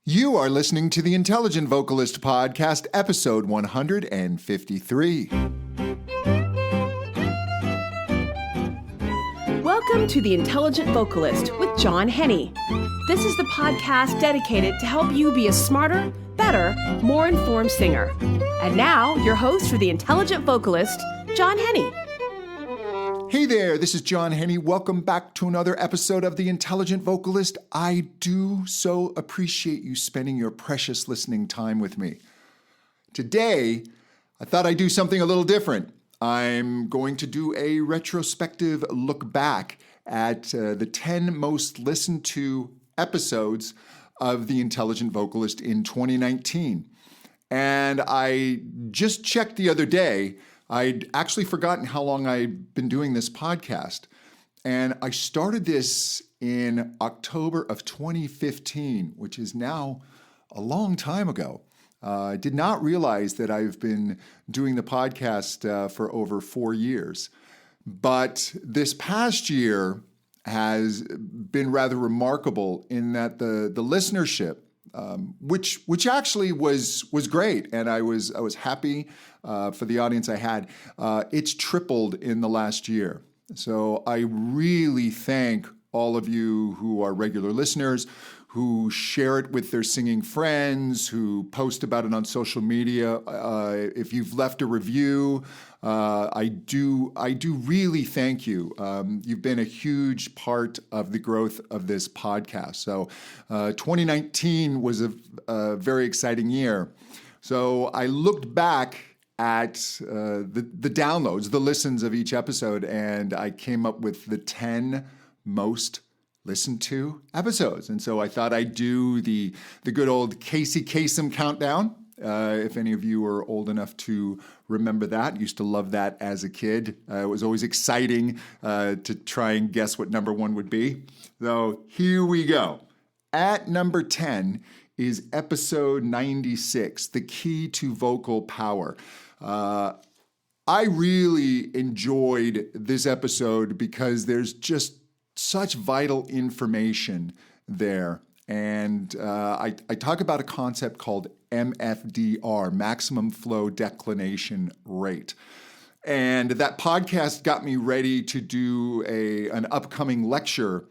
You are listening to the Intelligent Vocalist Podcast, episode 153. Welcome to The Intelligent Vocalist with John Henny. This is the podcast dedicated to help you be a smarter, better, more informed singer. And now, your host for The Intelligent Vocalist, John Henny. Hey there, this is John Henny. Welcome back to another episode of The Intelligent Vocalist. I do so appreciate you spending your precious listening time with me. Today, I thought I'd do something a little different. I'm going to do a retrospective look back at the 10 most listened to episodes of The Intelligent Vocalist in 2019. And I just checked the other day. I'd actually forgotten how long I'd been doing this podcast. And I started this in October of 2015, which is now a long time ago. I did not realize that I've been doing the podcast for over 4 years. But this past year has been rather remarkable in that the listenership, which actually was great, and I was happy for the audience I had. It's tripled in the last year. So I really thank all of you who are regular listeners, who share it with their singing friends, who post about it on social media. If you've left a review, I do really thank you. You've been a huge part of the growth of this podcast. So 2019 was a very exciting year. So I looked back at the downloads, the listens of each episode, and I came up with the 10 most listened to episodes. And so I thought I'd do the good old Casey Kasem countdown. If any of you are old enough to remember that, used to love that as a kid. It was always exciting to try and guess what number one would be. So here we go. At number 10 is episode 96, The Key to Vocal Power. I really enjoyed this episode because there's just such vital information there. And I talk about a concept called MFDR, Maximum Flow Declination Rate. And that podcast got me ready to do an upcoming lecture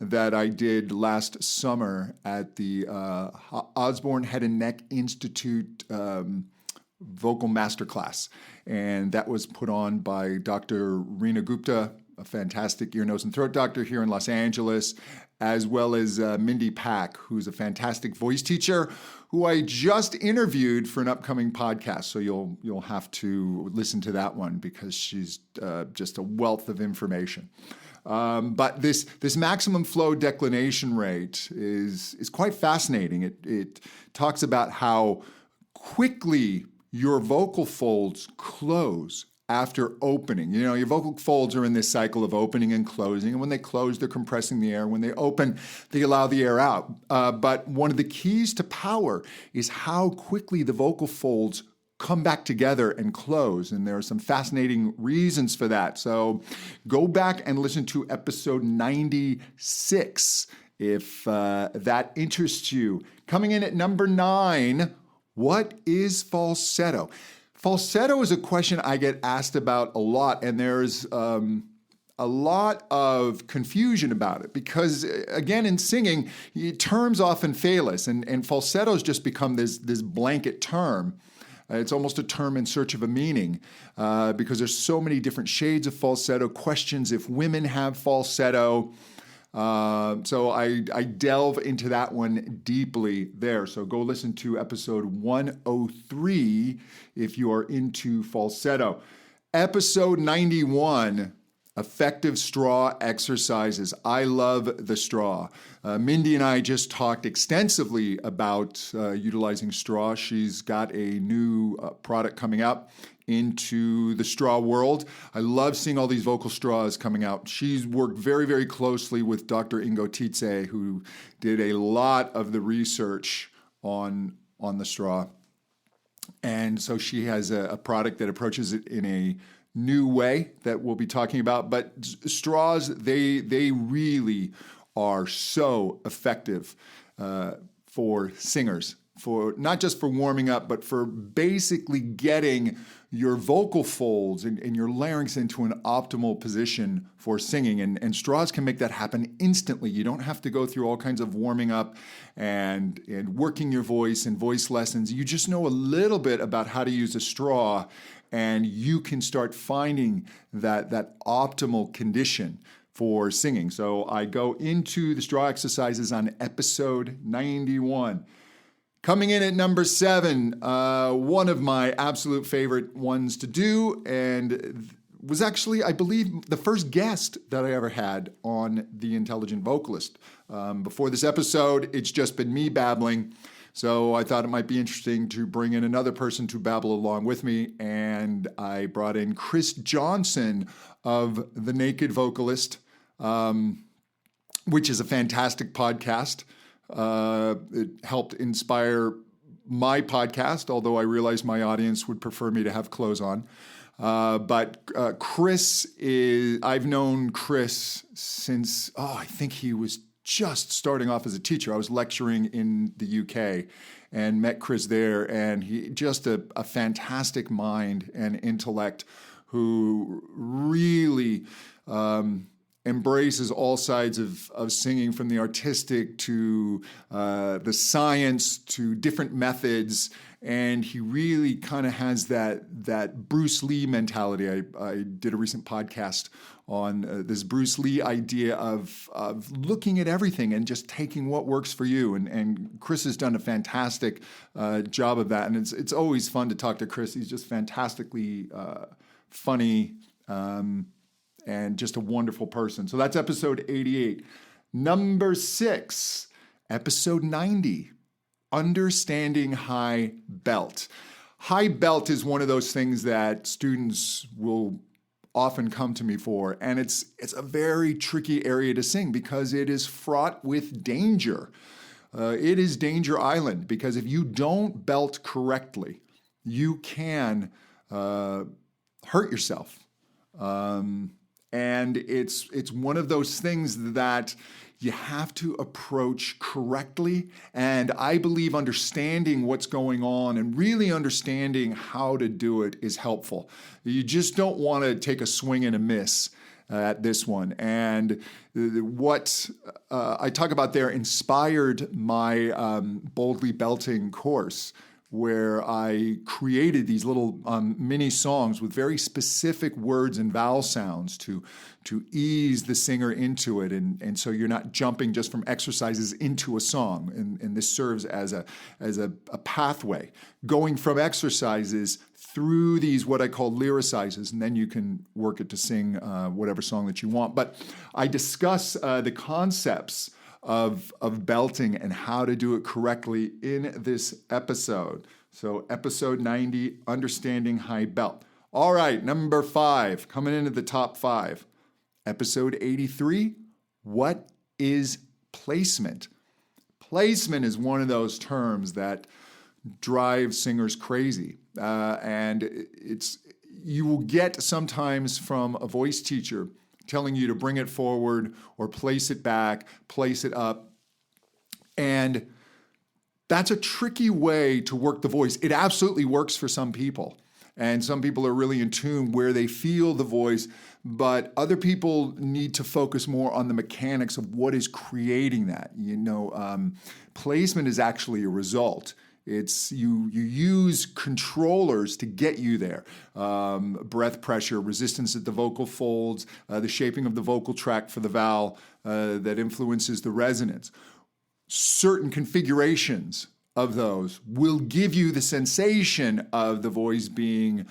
that I did last summer at the Osborne Head and Neck Institute Vocal Masterclass. And that was put on by Dr. Reena Gupta, a fantastic ear, nose, and throat doctor here in Los Angeles, as well as Mindy Pack, who's a fantastic voice teacher who I just interviewed for an upcoming podcast. So you'll have to listen to that one because she's just a wealth of information. But this maximum flow declination rate is quite fascinating. It talks about how quickly your vocal folds close after opening. You know, your vocal folds are in this cycle of opening and closing, and when they close, they're compressing the air. When they open, they allow the air out. But one of the keys to power is how quickly the vocal folds come back together and close, and there are some fascinating reasons for that. So go back and listen to episode 96 if that interests you. Coming in at number 9, what is falsetto? Falsetto is a question I get asked about a lot, and there's a lot of confusion about it because, again, in singing, terms often fail us, and falsetto has just become this blanket term. It's almost a term in search of a meaning because there's so many different shades of falsetto, questions if women have falsetto. So I delve into that one deeply there. So go listen to episode 103 if you are into falsetto. Episode 91, effective straw exercises. I love the straw. Mindy and I just talked extensively about utilizing straw. She's got a new product coming out into the straw world. I love seeing all these vocal straws coming out. She's worked very, very closely with Dr. Ingo Tietze, who did a lot of the research on the straw. And so she has a product that approaches it in a new way that we'll be talking about. But straws, they really are so effective for singers, for not just for warming up, but for basically getting your vocal folds and your larynx into an optimal position for singing. And straws can make that happen instantly. You don't have to go through all kinds of warming up and working your voice and voice lessons. You just know a little bit about how to use a straw, and you can start finding that optimal condition for singing. So I go into the straw exercises on episode 91. Coming in at number 7, one of my absolute favorite ones to do, and was actually, I believe, the first guest that I ever had on The Intelligent Vocalist. Before this episode, it's just been me babbling, so I thought it might be interesting to bring in another person to babble along with me, and I brought in Chris Johnson of The Naked Vocalist, which is a fantastic podcast. It helped inspire my podcast, although I realize my audience would prefer me to have clothes on. But Chris I've known Chris since, I think he was just starting off as a teacher. I was lecturing in the UK and met Chris there, and he just a fantastic mind and intellect who really embraces all sides of singing, from the artistic to the science to different methods. And he really kind of has that Bruce Lee mentality. I did a recent podcast on this Bruce Lee idea of looking at everything and just taking what works for you. And Chris has done a fantastic job of that. And it's always fun to talk to Chris. He's just fantastically funny, and just a wonderful person. So that's episode 88. Number 6, episode 90, understanding high belt. High belt is one of those things that students will often come to me for, and it's a very tricky area to sing because it is fraught with danger. It is Danger Island, because if you don't belt correctly, you can hurt yourself. And it's one of those things that you have to approach correctly. And I believe understanding what's going on and really understanding how to do it is helpful. You just don't want to take a swing and a miss at this one. And what I talk about there inspired my Boldly Belting course, where I created these little mini songs with very specific words and vowel sounds to ease the singer into it. And so you're not jumping just from exercises into a song. And this serves as a pathway, going from exercises through these what I call lyricizes, and then you can work it to sing whatever song that you want. But I discuss the concepts of belting and how to do it correctly in this episode. So episode 90, understanding high belt. All right, number 5, coming into the top 5. Episode 83, what is placement? Placement is one of those terms that drive singers crazy. And you will get sometimes from a voice teacher telling you to bring it forward or place it back, place it up. And that's a tricky way to work the voice. It absolutely works for some people. And some people are really in tune where they feel the voice, but other people need to focus more on the mechanics of what is creating that. Placement is actually a result. It's you use controllers to get you there. Breath pressure, resistance at the vocal folds, the shaping of the vocal tract for the vowel that influences the resonance. Certain configurations of those will give you the sensation of the voice being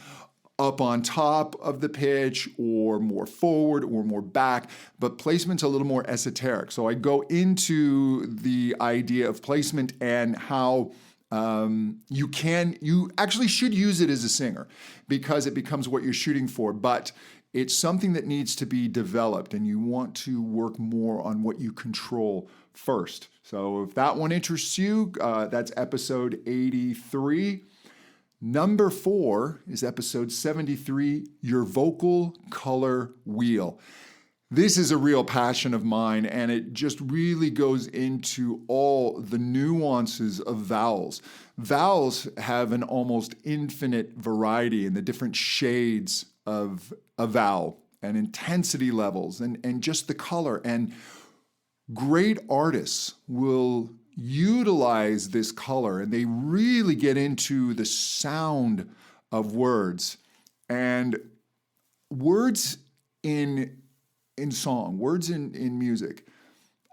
up on top of the pitch or more forward or more back, but placement's a little more esoteric. So I go into the idea of placement and how you actually should use it as a singer because it becomes what you're shooting for, but it's something that needs to be developed, and you want to work more on what you control first. So if that one interests you, that's episode 83. Number 4 is episode 73, Your Vocal Color Wheel. This is a real passion of mine, and it just really goes into all the nuances of vowels. Vowels have an almost infinite variety in the different shades of a vowel and intensity levels and just the color. And great artists will utilize this color, and they really get into the sound of words. And words in song, words in music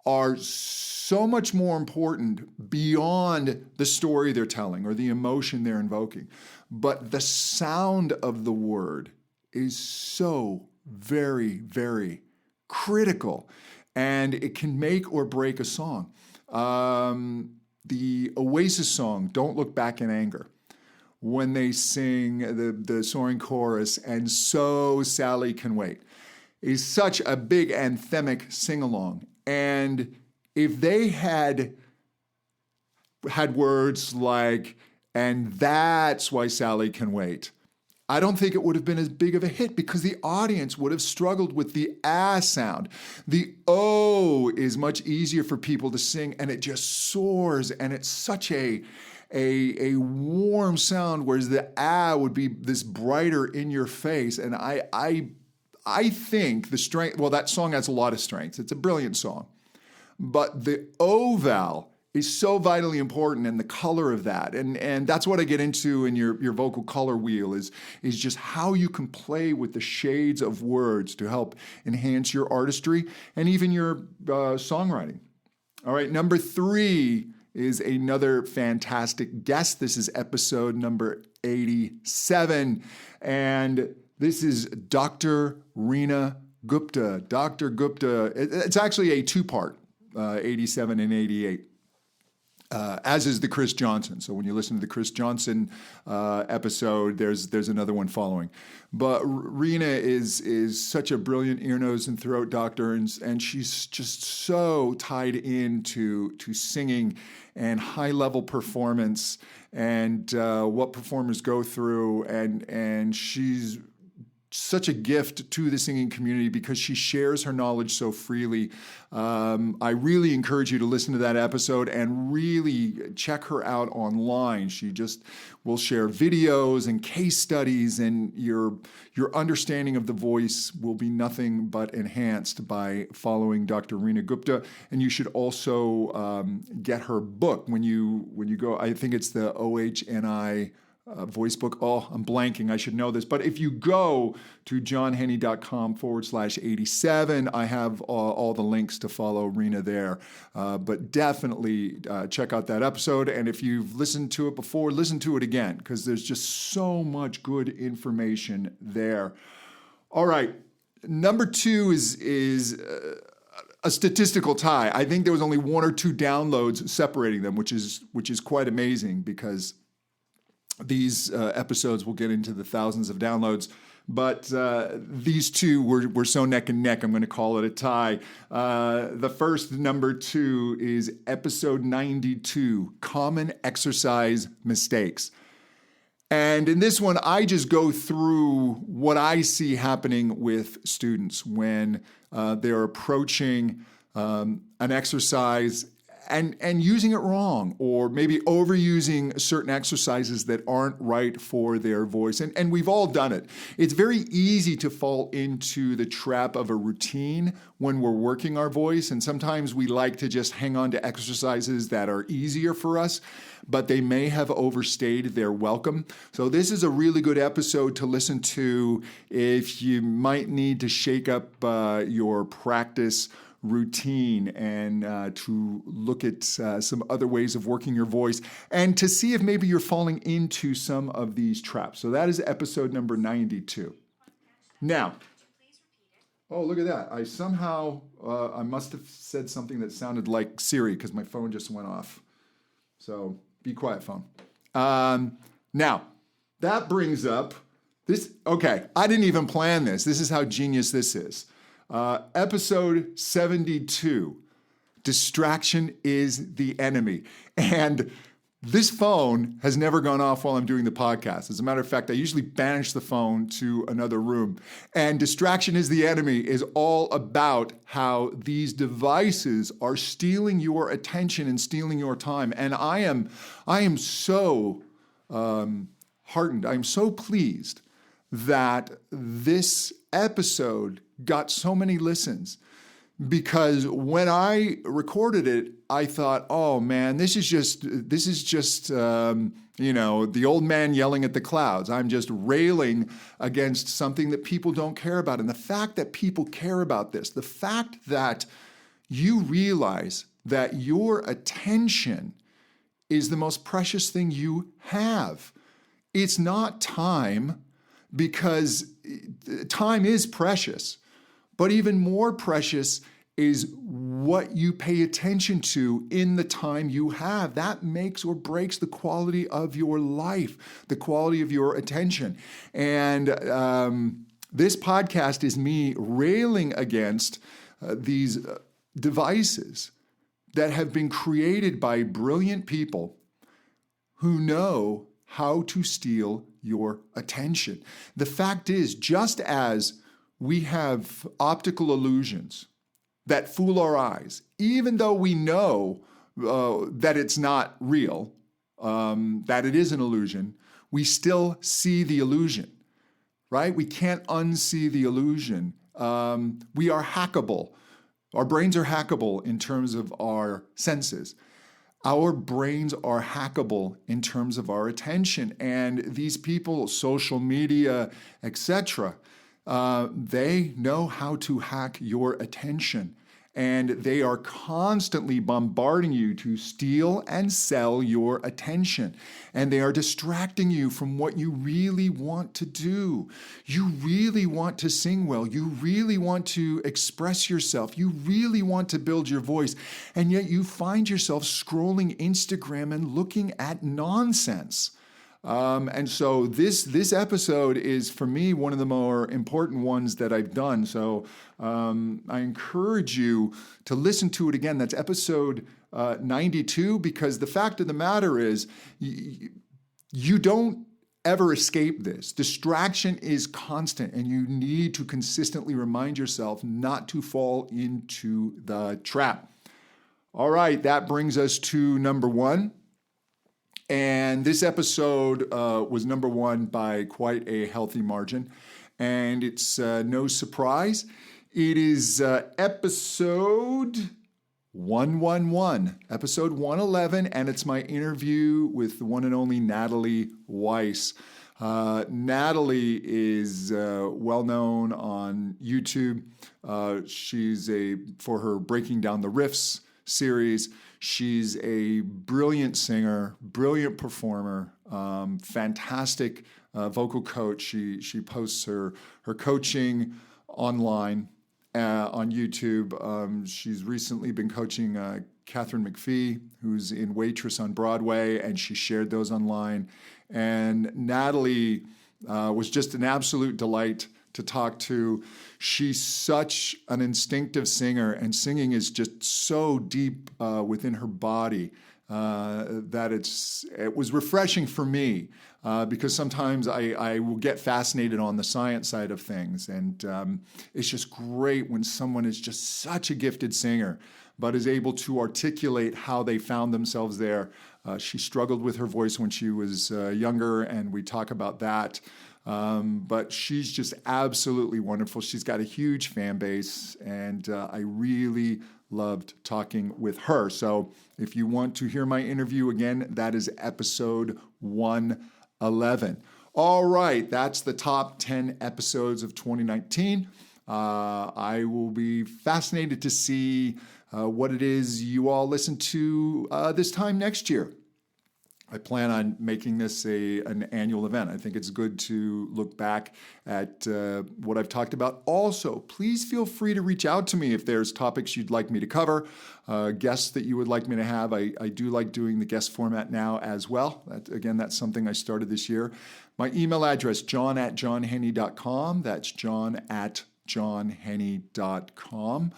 are so much more important beyond the story they're telling or the emotion they're invoking. But the sound of the word is so very, very critical, and it can make or break a song. The Oasis song, Don't Look Back in Anger, when they sing the soaring chorus, and so Sally can wait, is such a big anthemic sing-along. And if they had words like, and that's why Sally can wait, I don't think it would have been as big of a hit because the audience would have struggled with the ah sound. The O is much easier for people to sing, and it just soars, and it's such a warm sound, whereas the ah would be this brighter in your face. And I think the strength, well, that song has a lot of strengths. It's a brilliant song. But the O vowel is so vitally important, and the color of that. And that's what I get into in your vocal color wheel is just how you can play with the shades of words to help enhance your artistry and even your songwriting. All right, number 3 is another fantastic guest. This is episode number 87. And this is Dr. Reena Gupta. Dr. Gupta, it's actually a 2-part, 87 and 88. As is the Chris Johnson. So when you listen to the Chris Johnson episode, there's another one following. But Reena is such a brilliant ear, nose, and throat doctor, and she's just so tied into singing and high-level performance and what performers go through, and she's such a gift to the singing community because she shares her knowledge so freely. I really encourage you to listen to that episode and really check her out online. She just will share videos and case studies, and your understanding of the voice will be nothing but enhanced by following Dr. Reena Gupta. And you should also get her book when you go. I think it's the OHNI voice book. Oh, I'm blanking. I should know this. But if you go to johnhenny.com/87, I have all the links to follow Reena there. But definitely check out that episode. And if you've listened to it before, listen to it again, because there's just so much good information there. All right. Number 2 is a statistical tie. I think there was only 1 or 2 downloads separating them, which is quite amazing, because these episodes will get into the thousands of downloads, but these two were so neck and neck, I'm going to call it a tie. The first, number 2, is episode 92, Common Exercise Mistakes. And in this one, I just go through what I see happening with students when they're approaching an exercise and using it wrong, or maybe overusing certain exercises that aren't right for their voice. And we've all done it. It's very easy to fall into the trap of a routine when we're working our voice. And sometimes we like to just hang on to exercises that are easier for us, but they may have overstayed their welcome. So this is a really good episode to listen to if you might need to shake up your practice routine and to look at some other ways of working your voice and to see if maybe you're falling into some of these traps. So that is episode number 92. Now, oh, look at that. I somehow, I must have said something that sounded like Siri because my phone just went off. So be quiet, phone. Now, that brings up this. Okay, I didn't even plan this. This is how genius this is. Episode 72, Distraction is the Enemy. And This phone has never gone off while I'm doing the podcast. As a matter of fact, I usually banish the phone to another room. And distraction is the enemy is all about how these devices are stealing your attention and stealing your time. And I am so heartened. I'm so pleased that this episode got so many listens. Because when I recorded it, I thought, oh man, this is just the old man yelling at the clouds. I'm just railing against something that people don't care about. And the fact that people care about this, the fact that you realize that your attention is the most precious thing you have. It's not time, because time is precious. But even more precious is what you pay attention to in the time you have. That makes or breaks the quality of your life, the quality of your attention. And this podcast is me railing against these devices that have been created by brilliant people who know how to steal your attention. The fact is, just as we have optical illusions that fool our eyes, even though we know that it's not real, that it is an illusion, we still see the illusion, right? We can't unsee the illusion. We are hackable. Our brains are hackable in terms of our senses. Our brains are hackable in terms of our attention. And these people, social media, etc., they know how to hack your attention, and they are constantly bombarding you to steal and sell your attention. And they are distracting you from what you really want to do. You really want to sing well. You really want to express yourself. You really want to build your voice. And yet you find yourself scrolling Instagram and looking at nonsense. And so this episode is, for me, one of the more important ones that I've done. So I encourage you to listen to it again. That's episode 92, because the fact of the matter is you don't ever escape this. Distraction is constant, and you need to consistently remind yourself not to fall into the trap. All right, that brings us to number one. And this episode was number one by quite a healthy margin. And it's no surprise. It is episode 111, episode 111, and it's my interview with the one and only Natalie Weiss. Natalie is well known on YouTube. She's for her Breaking Down the Riffs series. She's a brilliant singer, brilliant performer, fantastic vocal coach. She posts her coaching online on YouTube. She's recently been coaching Catherine McPhee, who's in Waitress on Broadway, and she shared those online. And Natalie was just an absolute delight to talk to. She's such an instinctive singer, and singing is just so deep within her body that it was refreshing for me because sometimes I will get fascinated on the science side of things, and it's just great when someone is just such a gifted singer but is able to articulate how they found themselves there. She struggled with her voice when she was younger, and we talk about that. But she's just absolutely wonderful. She's got a huge fan base, and I really loved talking with her. So if you want to hear my interview again, that is episode 111. All right, that's the top 10 episodes of 2019. I will be fascinated to see what it is you all listen to this time next year. I plan on making this an annual event. I think it's good to look back at what I've talked about. Also, please feel free to reach out to me if there's topics you'd like me to cover, guests that you would like me to have. I do like doing the guest format now as well. That's something I started this year. My email address, john@johnhenny.com. That's john@johnhenny.com.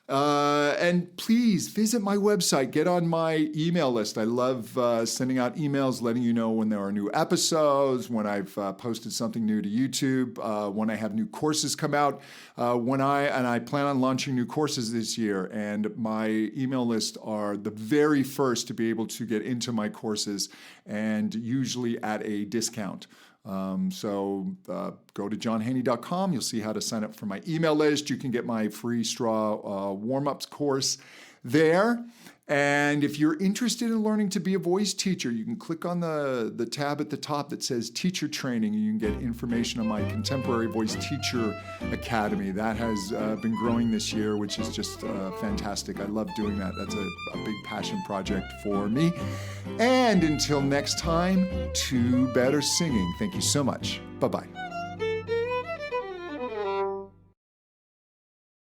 And please visit my website. Get on my email list. I love sending out emails, letting you know when there are new episodes, when I've posted something new to YouTube, when I have new courses come out, I plan on launching new courses this year. And my email list are the very first to be able to get into my courses, and usually at a discount. So go to johnhenny.com. You'll see how to sign up for my email list. You can get my free straw warm-ups course there. And if you're interested in learning to be a voice teacher, you can click on the tab at the top that says Teacher Training, and you can get information on my Contemporary Voice Teacher Academy. That has been growing this year, which is just fantastic. I love doing that. That's a big passion project for me. And until next time, to better singing. Thank you so much. Bye-bye.